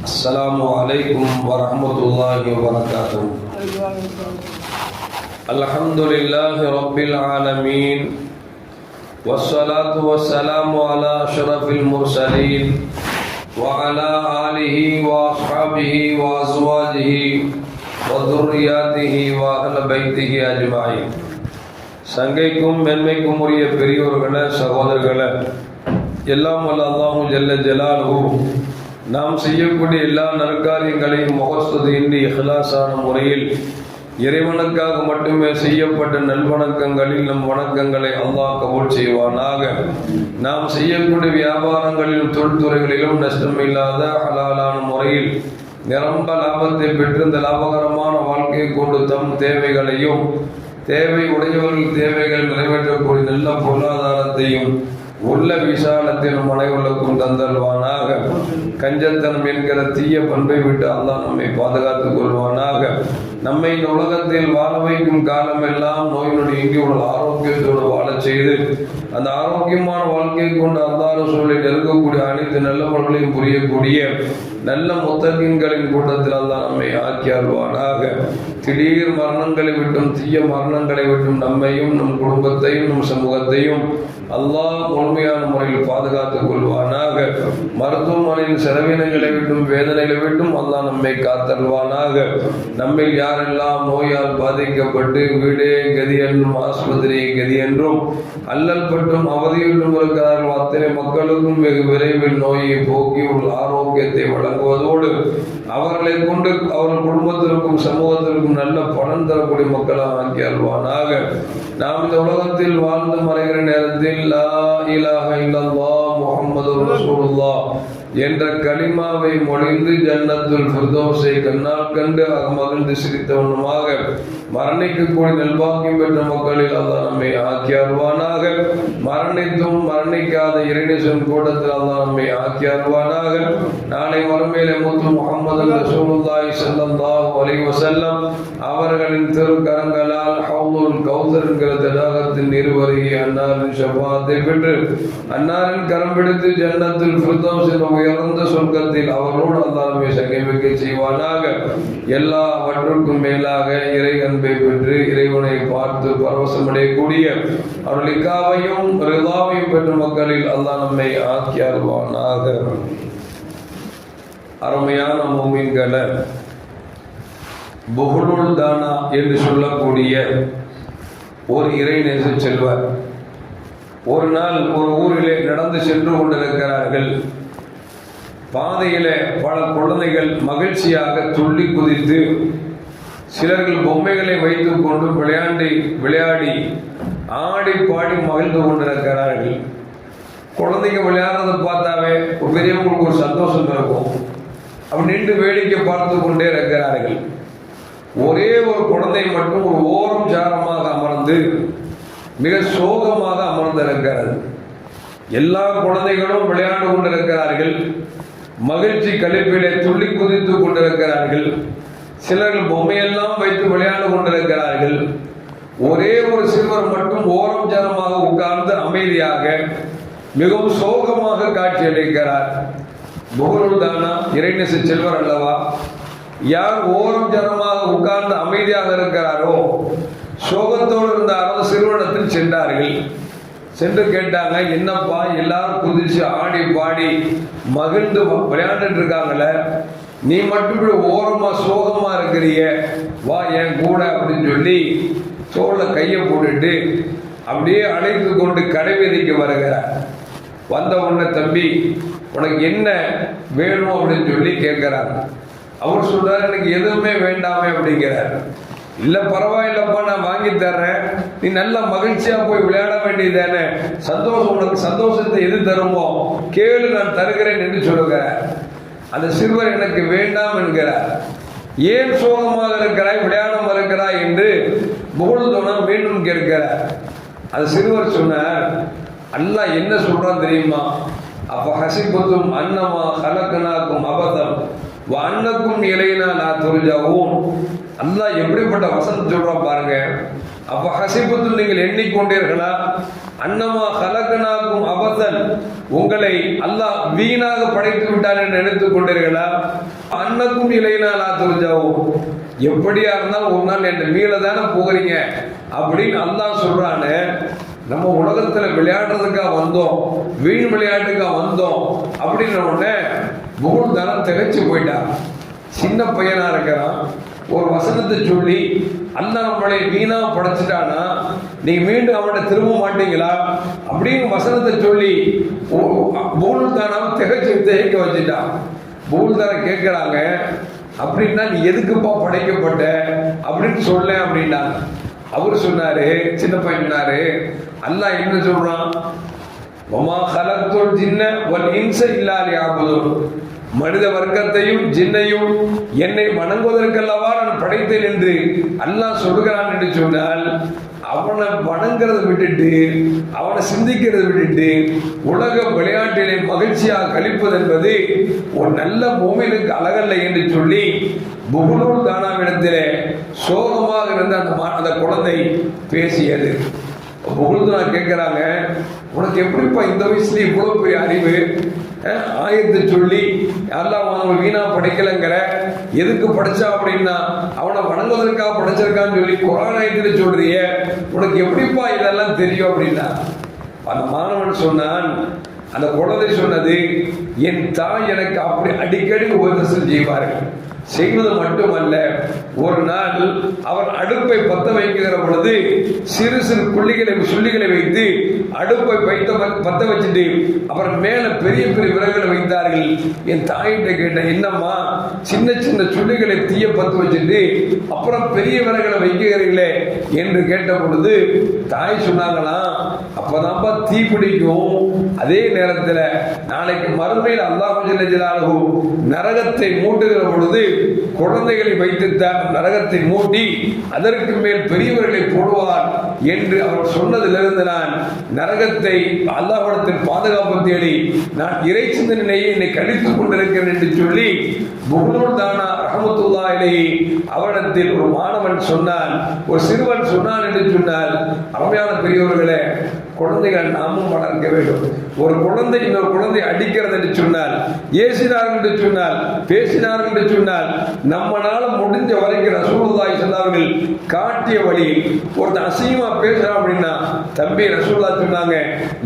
السلام عليكم ورحمة الله وبركاته. الحمد لله رب العالمين والصلاة والسلام على أشرف المرسلين وعلى آله وأصحابه وأزواجه وذرياته وأهل بيته أجمعين. சங்கைக்கும் மென்மைக்கும் உரிய பெரியோர்களே, சகோதரர்களே, எல்லாம் வல்ல அல்லாஹு ஜல்ல ஜலாலுஹு நாம் செய்யக்கூடிய எல்லா நற்காரியங்களையும் முகஸ்துதியின்றி இஹ்லாஸான முறையில் இறைவனுக்காக மட்டுமே செய்யப்பட்ட நல்வணக்கங்களில் நம் வணக்கங்களை அல்லாஹ் கபூல் செய்வானாக. நாம் செய்யக்கூடிய வியாபாரங்களிலும் தொழில்துறைகளிலும் நஷ்டமில்லாத ஹலாலான முறையில் நிரம்ப லாபத்தை பெற்று இந்த லாபகரமான வாழ்க்கையை கொண்டு தம் தேவைகளையும் தேவை உடையவர்கள் தேவைகள் நிறைவேற்றக்கூடிய நல்ல பொருளாதாரத்தையும் உள்ள விசாலத்திலும் அனைவருக்கும் தந்தல்வானாக. கஞ்சத்தனம் என்கிற தீய பண்பை விட்டு அல்லாஹ் நம்மை பாதுகாத்துக் கொள்வானாக. நம்மை இந்த உலகத்தில் வாழ வைக்கும் காலமெல்லாம் நோய் நொடி இங்கே உள்ள ஆரோக்கியத்தோடு வாழச் செய்து அந்த ஆரோக்கியமான வாழ்க்கையை கொண்டு அல்லாஹ் ரசூலை நெருங்கக்கூடிய அனைத்து நல்லவர்களையும் புரியக்கூடிய நல்ல முத்தகீன்களின் கூட்டத்தில் அல்லாஹ் நம்மை ஆக்கி அருள்வானாக. திடீர் மரணங்களை விட்டும் தீய மரணங்களை விட்டும் நம்மையும் நம் குடும்பத்தையும் நம் சமூகத்தையும் அல்லாஹ் முழுமையான முறையில் பாதுகாத்துக் கொள்வானாக. மருத்துவமனையின் செலவினங்களை விட்டும் வேதனைகளை விட்டும் அல்லாஹ் நம்மை காத்தருள்வானாக. நம்மில் யாரெல்லாம் நோயால் பாதிக்கப்பட்டு வீடே கதி என்றும் ஆஸ்பத்திரியை கதி என்றும் அல்லல் பட்டும் அவதியுள்ளும் இருக்கிறார்கள் அத்தனை மக்களுக்கும் வெகு விரைவில் நோயை போக்கி உள்ள ஆரோக்கியத்தை வழங்குவதோடு அவர்களை கொண்டு அவர்கள் குடும்பத்திற்கும் சமூகத்திற்கும் நல்ல பலன் தரக்கூடிய மக்களாக ஆக்கி அருள்வானாக. நாம் இந்த உலகத்தில் வாழ்ந்து மறைகிற நேரத்தில் லா இலாஹ இல்லல்லாஹ் முஹம்மதுர் ரசூலுல்லாஹ் என்ற கலிமாவை மொழிந்து ஜன்னத்துல் ஃபிர்தௌஸை கண்ணால் கண்டு மகிழ்ந்து சிரித்தவனுமாக மரணிக்கக்கூடிய நல்பாக்கியம் பெற்ற மக்களில் அல்லாஹ் நம்மை ஆக்கி அருள்வானாக. மரணித்தும் மரணிக்காத இறைநேசன் கூட்டத்தில் அல்லாஹ் நம்மை ஆக்கி அருள்வானாக. நாளை மறுமையிலே முத்து முஹம்மது ரசூலுல்லாஹி ஸல்லல்லாஹு அலைஹி வஸல்லம் அவர்களின் திருக்கரங்களால் ஹவுலுல் கௌசர் என்கிற தடாகத்தின் இருவரையை அன்னாரின் ஷஃபாஅத்தை பெற்று அன்னாரின் கரம் பிடித்து ஜன்னத்துல் ஃபிர்தௌஸ் என்ற உயர்ந்த சொர்க்கத்தில் அவரோடு அல்லாஹ் நம்மை சங்கமிக்க செய்வானாக. எல்லாவற்றுக்கும் மேலாக இறை அன்பை பெற்று இறைவனை பார்த்து பரவசமடையக்கூடிய அவர்களுக்காவையும் ரிதாவையும் பெற்ற மக்களில் அல்லாஹ் நம்மை ஆக்கி அருள்வானாக. அருமையான மூமின்களை, புஹுலுல் தானா என்று சொல்லக்கூடிய ஒரு இறைநேச செல்வர் ஒரு நாள் ஒரு ஊரிலே நடந்து சென்று கொண்டிருக்கிறார்கள். பாதையிலே பல குழந்தைகள் மகிழ்ச்சியாக துள்ளி குதித்து சிலர்கள் பொம்மைகளை வைத்துக் கொண்டு விளையாடி ஆடி பாடி மகிழ்ந்து கொண்டிருக்கிறார்கள். குழந்தைங்க விளையாடுறதை பார்த்தாவே பெரியவங்களுக்கு ஒரு சந்தோஷம் இருக்கும். அப்படி நின்று வேடிக்கை பார்த்து கொண்டே இருக்கிறார்கள். ஒரே ஒரு குழந்தை மட்டும் ஒரு ஓரம் சாரமாக அமர்ந்து மிக சோகமாக அமர்ந்திருக்கிறது. எல்லா குழந்தைகளும் விளையாண்டு கொண்டிருக்கிறார்கள். மகிழ்ச்சி கழிப்பிலே துள்ளி குதித்து கொண்டிருக்கிறார்கள். சிலர்கள் பொம்மையெல்லாம் வைத்து விளையாண்டு கொண்டிருக்கிறார்கள். ஒரே ஒரு சிறுவர் மட்டும் ஓரம் சாரமாக உட்கார்ந்து அமைதியாக மிகவும் சோகமாக காட்சி அளிக்கிறார். புஹுலுல் தானா இறைநேச செல்வர் அல்லவா? யார் ஓரம் ஜனமாக உட்கார்ந்து அமைதியாக இருக்கிறாரோ, சோகத்தோடு இருந்தாரோ, சிறுவனத்தில் சென்றார்கள். சென்று கேட்டாங்க, என்னப்பா எல்லாரும் குதிச்சு ஆடி பாடி மகிழ்ந்து விளையாண்டுட்டு இருக்காங்களே, நீ மட்டும் இப்படி ஓரமா சோகமா இருக்கிறிய, வா என் கூட அப்படின்னு சொல்லி தோளை கையை போட்டுட்டு அப்படியே அழைத்து கொண்டு கடைவீதிக்கு வருகிறார். வந்த உடனே, தம்பி உனக்கு என்ன வேணும் அப்படின்னு சொல்லி கேட்கிறாங்க. அவர் சொல்றாரு, எனக்கு எதுவுமே வேண்டாமே அப்படிங்கிறார். இல்ல பரவாயில்லப்பா, நான் வாங்கி தர்றேன், நீ நல்ல மகிழ்ச்சியா போய் விளையாட வேண்டியதானே, சந்தோஷம், உனக்கு சந்தோஷத்தை எது தருமோ கேளு, நான் தருகிறேன் என்று சொல்லுகிறார். அந்த சிறுவர் எனக்கு வேண்டாம் என்கிறார். ஏன் சோகமாக இருக்கிறாய், விளையாடம் இருக்கிறாய் என்று புகழ் தோணம் மீண்டும் கேட்கிறார். அந்த சிறுவர் சொன்னார், அல்லாஹ் என்ன சொல்றான் தெரியுமா? அப்ப ஹசிபத்தும் அன்னமா கலக்கனாக்கும் அபதம் அன்னக்கும் இலையினா நான் துரிஜாவும். அல்லாஹ் எப்படிப்பட்ட வசனம் சொல்றான் பாருங்க. அப்ப ஹசிபத்தும் நீங்கள் எண்ணிக்கொண்டீர்களா, அன்னமா கலக்கனாக்கும் அபசன், உங்களை அல்லாஹ் வீணாக படைத்து விட்டான் என்று நினைத்துக் கொண்டீர்களா? அன்னக்கும் இலையினால் ஆத்துருஜாவும், எப்படியா இருந்தாலும் ஒரு நாள் என் மீள தானே போகிறீங்க அப்படின்னு அல்லாஹ் சொல்றானு. நம்ம உலகத்துல விளையாடுறதுக்காக வந்தோம், வீண் விளையாட்டுக்காக வந்தோம் அப்படின்ற உடனே புகழ் தானம் திகைச்சு போயிட்டான். சின்ன பையனா இருக்கிறான், ஒரு வசனத்தை சொல்லி அல்லாஹ் நம்மளை வீணா படைச்சிட்டானா நீங்க மீண்டும் அவனை திரும்ப மாட்டீங்களா அப்படின்னு வசனத்தை சொல்லி புகழ் தானம் திகைக்க வச்சுட்டான். புகழ் தானம் கேட்கிறாங்க, அப்படின்னா நீ எதுக்குப்பா படைக்கப்பட்ட அப்படின்னு சொல்ல அப்படின்னாங்க. அவரு சொன்னாரு, சின்ன பையன் சொன்னாரு, அல்லாஹ் என்ன சொல்றான், வமா கலத்துல் ஜின்ன வல் இன்ஸ இல்லா லியஅபுதுன், மனித வர்க்கத்தையும் ஜின்னையும் என்னை வணங்குவதற்கல்லவா நான் படைத்தேன் என்று அல்லாஹ் சொல்கிறான் என்று சொன்னால், அவனை வணங்குறதை விட்டுட்டு அவனை சிந்திக்கிறதை விட்டுட்டு உலக விளையாட்டிலே மகிழ்ச்சியாக கழிப்பது என்பது ஒரு நல்ல மூமினுக்கு அழகல்ல என்று சொல்லி புகுலூர் தானாவிடத்திலே சோகமாக இருந்த அந்த குழந்தை பேசியது. புகுல்துனா கேட்கிறாங்க, உனக்கு எப்படிப்பா இந்த வயசுல இவ்வளவு பெரிய அறிவு? ஆயத்தை சொல்லி அல்லாஹ் அவன் வீணா படைக்கலங்கிற, எதுக்கு படிச்சா அப்படின்னா அவனை வணங்குவதற்காக படைச்சிருக்கான்னு சொல்லி குர்ஆன் ஆயத்துல சொல்றிய, உனக்கு எப்படிப்பா இதெல்லாம் தெரியும் அப்படின்னா அந்த மாணவன் சொன்னான், அந்த குழந்தை சொன்னது, என் தாய் எனக்கு அப்படி அடிக்கடி உபதேசம் செய்வார்கள். செய்வது மட்டுமல்ல, ஒரு நாள் அவர் அடுப்பை பத்த வைக்கிற பொழுது சிறு சிறு சுள்ளிகளை வைத்து அடுப்பை பத்த வச்சுட்டு அப்புறம் மேல பெரிய பெரிய விறகுகளை வைத்தார்கள். என் தாயிட்ட கேட்டேன், என்னம்மா சின்ன சின்ன சுள்ளிகளை தீய பத்து வச்சுட்டு அப்புறம் பெரிய விறகுகளை வைக்கிறீங்களே என்று கேட்ட பொழுது தாய் சொன்னாங்களாம், அப்பதான்ப்பா தீ பிடிக்கும். அதே நேரத்தில் நாளைக்கு மறுமையில் அல்லாஹ் ஜல்ல ஜலாலுஹு நரகத்தை மூட்டுகிற பொழுது குழந்தைகளை வைத்துத்தான் நரகத்தை மூட்டி அதற்கு மேல் பெரியவர்களை போடுவார் என்று அவர் சொன்னதிலிருந்து நான் நரகத்தை அல்லாஹ்விடத்தில் பாதுகாப்பு தேடி நான் இறை சிந்தனையை என்னை கழித்துக் கொண்டிருக்கிறேன் என்று சொல்லி புகுலூர் தானா ரஹ்மத்துல்லாஹி அலைஹி அவரிடத்தில் ஒரு மாணவன் சொன்னான், ஒரு சிறுவன் சொன்னான் என்று சொன்னால், அருமையான பெரியவர்களே, குழந்தைகள் நாமும் வளர்க்க வேண்டும். ஒரு குழந்தை இன்னொரு குழந்தை அடிக்கிறது என்று சொன்னால், ஏசினார்கள் என்று சொன்னால், பேசினார்கள் என்று சொன்னால், நம்மளால முடிஞ்ச வரைக்கும் ரசூலுல்லாஹி ஸல்லல்லாஹு அலைஹி வஸல்லம் காட்டிய வழி. ஒருத்தன் அசிங்கமா பேசுறான் அப்படின்னா, தம்பி ரசூலுல்லாஹ் சொன்னாங்க,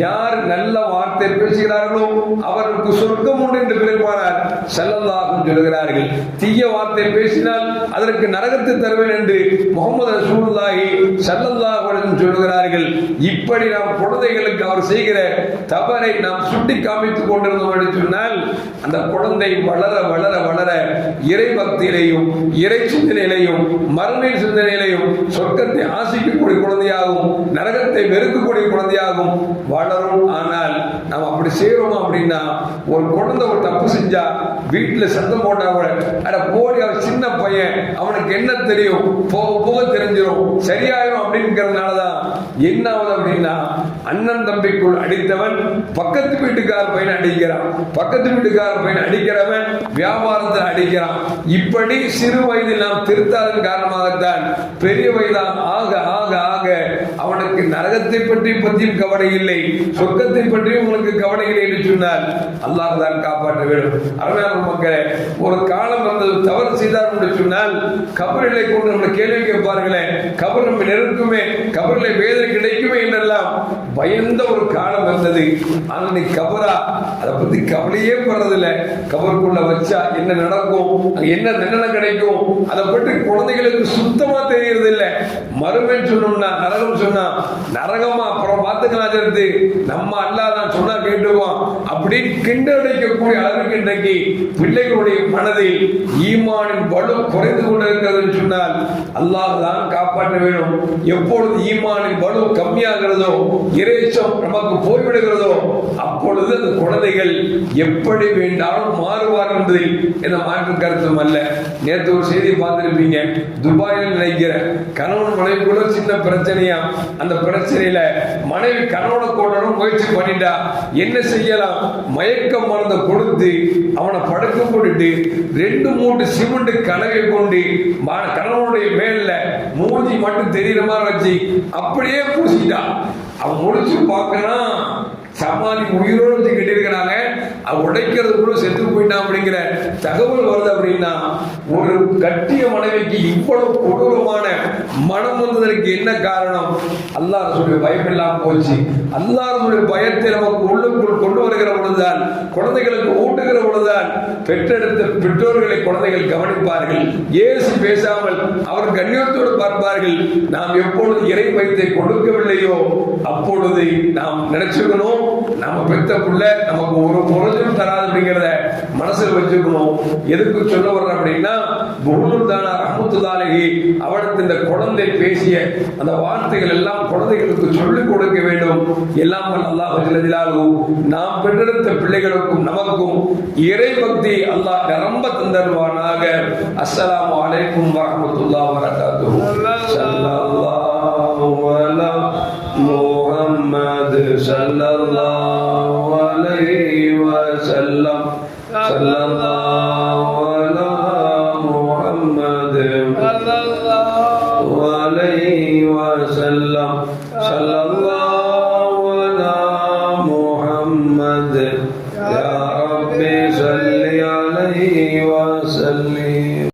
யார் நல்ல வார்த்தை பேசுகிறார்களோ அவருக்கு சொர்க்கம் உண்டு என்று பெருமானார் ஸல்லல்லாஹு அலைஹி சொல்கிறார்கள். தீய வார்த்தை பேசினால் அதற்கு நரகத்தை தருவேன் என்று முஹம்மது ரசூலுல்லாஹி ஸல்லல்லாஹு அலைஹி சொல்கிறார்கள். இப்படி நாம் குழந்தைகளுக்கு அவர் செய்கிற தவறை நாம் சுட்டி காமித்துக் கொண்டிருந்தோம் என்று சொன்னால், அந்த குழந்தை வளர வளர வளர இறை பக்தியிலையும் இறை சிந்தனையிலையும் மறுமை சிந்தனையிலையும் சொர்க்கத்தை ஆசிக்கக்கூடிய குழந்தையாகவும் நரகத்தை வெறுக்கக்கூடிய குழந்தையாகவும் வளரும். ஆனால் நாம் அப்படி செய்யறோமா அப்படின்னா, ஒரு குழந்தை ஒரு தப்பு செஞ்சா வீட்டுல சத்தம் போட்டா கூட, அட போடி அவர் சின்ன பையன் அவனுக்கு என்ன தெரியும், போக போக தெரிஞ்சிடும் சரியாயிரும் அப்படிங்கிறதுனாலதான் என்ன ஆகுது அப்படின்னா, அண்ணன் தம்பிக்குள் அடித்தவன் பக்கத்து வீட்டுக்கார பையனை அடிக்கிறான், பக்கத்து வீட்டுக்கார பையனை அடிக்கிறவன் வியாபாரத்தில் அடிக்கிறான். இப்படி சிறு வயதில் நாம் திருத்தாதன் காரணமாகத்தான் பெரிய வயதாக ஆக ஆக ஆக அவனுக்கு நரகத்தை பற்றியும் கவலை இல்லை, சொர்க்கத்தை பற்றியும் உங்களுக்கு கவலை இல்லை என்று சொன்னால் அல்லாஹ் தான் காப்பாற்ற வேண்டும். அருமையான மக்களே, ஒரு காலம் வந்தது, தவறு செய்தார் என்று சொன்னால் கபரிலை கொண்டு நம்ம கேள்வி கேட்பார்களே, கபர் நம்ம நெருக்குமே, கபரிலை வேதனை கிடைக்குமே என்றெல்லாம் பயந்த ஒரு காலம் வந்தது. ஆனால் நீ கபரா அதை பத்தி கவலையே படுறதில்லை. கபருக்குள்ள வச்சா என்ன நடக்கும், என்ன தண்டனை கிடைக்கும், அதை பற்றி குழந்தைகளுக்கு சுத்தமா தெரியறது இல்லை. மறுமை சொன்னோம்னா நரகம் சொன்னா நரகமா அப்புறம் பார்த்துக்கலாம், நம்ம அல்லாதான் சொன்னா கேட்டுவோம் அப்படின்னு கிண்டடிக்கக்கூடிய அளவுக்கு இன்றைக்கு பிள்ளைகளுடைய மனதில் ஈமானின் வலு குறைந்து கொண்டிருக்கிறது சொன்னால் அல்லாஹ் தான் காப்பாற்ற வேண்டும். எப்பொழுது ஈமானின் வலு கம்மியாகிறதோ, இறைச்சம் நமக்கு போய்விடுகிறதோ, அப்பொழுது அந்த குழந்தைகள் எப்படி வேண்டாலும் மாறுவார் என்பதில் எந்த மாற்று கருத்தும் அல்ல. நேற்று ஒரு செய்தி பார்த்திருப்பீங்க, துபாயில் நினைக்கிற கணவன் மனைவிக்குள்ள சின்ன பிரச்சனையா, அந்த பிரச்சனையில மனைவி கணவனை கொள்ளணும் முயற்சி பண்ணிட்டா, என்ன செய்யலாம், மயக்க மருந்தை கொடுத்து அவனை படுக்க போட்டுட்டு 2 மூட்டை சிமெண்ட் கலவை கொண்டு கணவனுடைய மேல மூஞ்சி மட்டும் தெரிகிற மாதிரி வச்சு அப்படியே பூசிட்டான். அவன் முடிச்சு பார்க்கறான், சமாதி உயிரோடு வச்சுக்கிட்டு இருக்கிறாங்க, அவன் உடைக்கிறது கூட செத்து போயிட்டான் அப்படிங்கிற தகவல் வருது. அப்படின்னா ஒரு கட்டிய மனைவிக்கு இவ்வளவு கொடூரமான மனம் வந்ததற்கு என்ன காரணம்? அல்லாஹ் ரசூலுடைய பயம் இல்லாம போச்சு. அல்லாஹ் ரசூலுடைய பயத்தை நமக்கு உள்ளுக்குள் கொண்டு வருகிற பொழுதுதான், குழந்தைகளுக்கு ஊட்டுகிற பொழுதுதான் பெற்றெடுத்த பெற்றோர்களை குழந்தைகள் கவனிப்பார்கள். ஏசி பேசாமல் அவர் கண்ணியத்தோடு பார்ப்பார்கள். நாம் எப்பொழுது இறை பயத்தை கொடுக்கவில்லையோ அப்பொழுது நாம் நினைச்சுக்கணும், நம்ம பெத்த புள்ள நமக்கு ஒரு பொருளும் தராது அப்படிங்கிறத மனசில் வச்சுக்கணும். எதுக்கு சொல்ல வர்ற அப்படின்னா, புஹுலுத்தானா ரஹ்மத்துல்லாஹி அவளுக்கு இந்த குழந்தை பேசிய அந்த வார்த்தைகள் எல்லாம் குழந்தைகளுக்கு சொல்லிக் கொடுக்க வேண்டும். எல்லாம் அல்லாஹ் ஜல்ல ஜலாலுஹு நாம் பெற்றெடுத்த பிள்ளைகளுக்கும் நமக்கும் இறை பக்தி அல்லாஹ் நிரம்ப தந்தருவானாக. அஸ்ஸலாமு அலைக்கும் வரஹ்மத்துல்லாஹி வபரகாத்துஹு. ஸல்லல்லாஹு அலா முஹம்மது ஸல்லல்லாஹு அலைஹி வஸல்லம். ஸல்லல்லாஹு அலா முஹம்மது ஸல்லல்லாஹு அலைஹி வஸல்லம். ஸல்லல்லாஹு அலா முஹம்மது யா ரப்பி ஸல்லி அலைஹி